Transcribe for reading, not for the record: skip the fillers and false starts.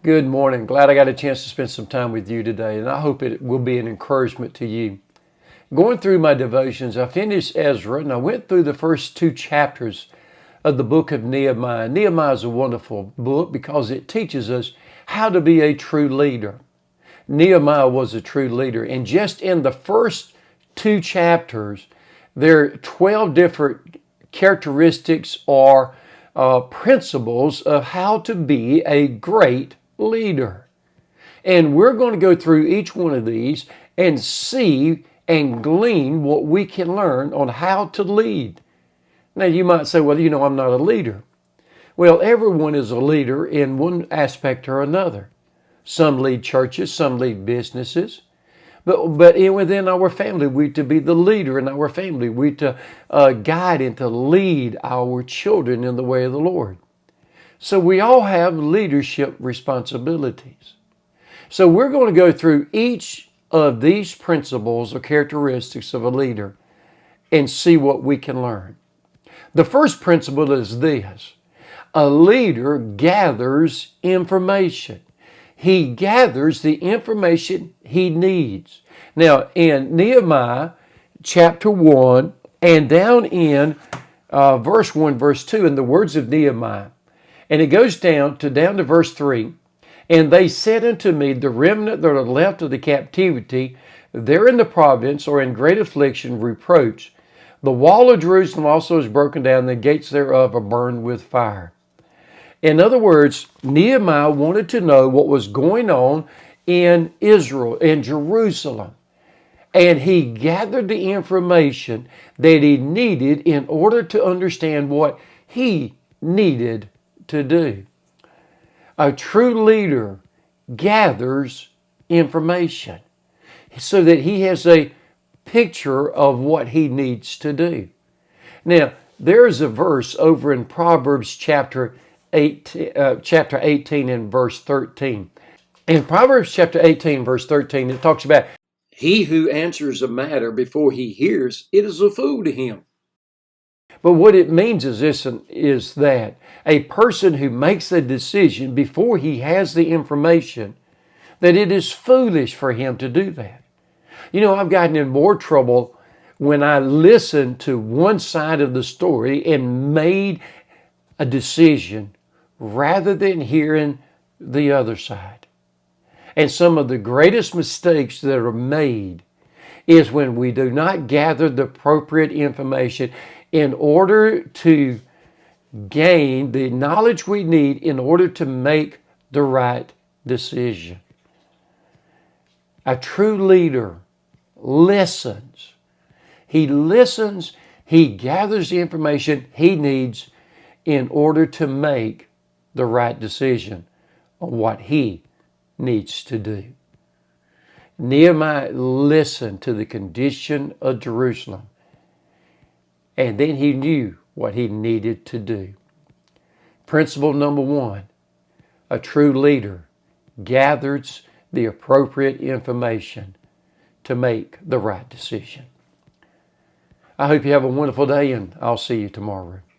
Good morning. Glad I got a chance to spend some time with you today, and I hope it will be an encouragement to you. Going through my devotions, I finished Ezra, and I went through the first two chapters of the book of Nehemiah. Nehemiah is a wonderful book because it teaches us how to be a true leader. Nehemiah was a true leader, and just in the first two chapters, there are 12 different characteristics or principles of how to be a great leader. And we're going to go through each one of these and see and glean what we can learn on how to lead. Now, you might say, well, I'm not a leader. Well, everyone is a leader in one aspect or another. Some lead churches, some lead businesses. But within our family, we're to be the leader in our family. We're to guide and to lead our children in the way of the Lord. So we all have leadership responsibilities. So we're going to go through each of these principles or characteristics of a leader and see what we can learn. The first principle is this: a leader gathers information. He gathers the information he needs. Now, in Nehemiah chapter 1 and down in verse 1, verse 2, in the words of Nehemiah, and it goes down to verse 3, and they said unto me, the remnant that are left of the captivity, there in the province, or in great affliction, reproach. The wall of Jerusalem also is broken down, the gates thereof are burned with fire. In other words, Nehemiah wanted to know what was going on in Israel, in Jerusalem. And he gathered the information that he needed in order to understand what he needed to do. A true leader gathers information so that he has a picture of what he needs to do. Now, there's a verse over in Proverbs chapter 18 and verse 13. In Proverbs chapter 18, verse 13, it talks about, he who answers a matter before he hears, it is a fool to him. But what it means is that a person who makes a decision before he has the information, that it is foolish for him to do that. I've gotten in more trouble when I listened to one side of the story and made a decision rather than hearing the other side. And some of the greatest mistakes that are made is when we do not gather the appropriate information in order to gain the knowledge we need in order to make the right decision. A true leader listens. He listens, he gathers the information he needs in order to make the right decision on what he needs to do. Nehemiah listened to the condition of Jerusalem, and then he knew what he needed to do. Principle number 1, a true leader gathers the appropriate information to make the right decision. I hope you have a wonderful day, and I'll see you tomorrow.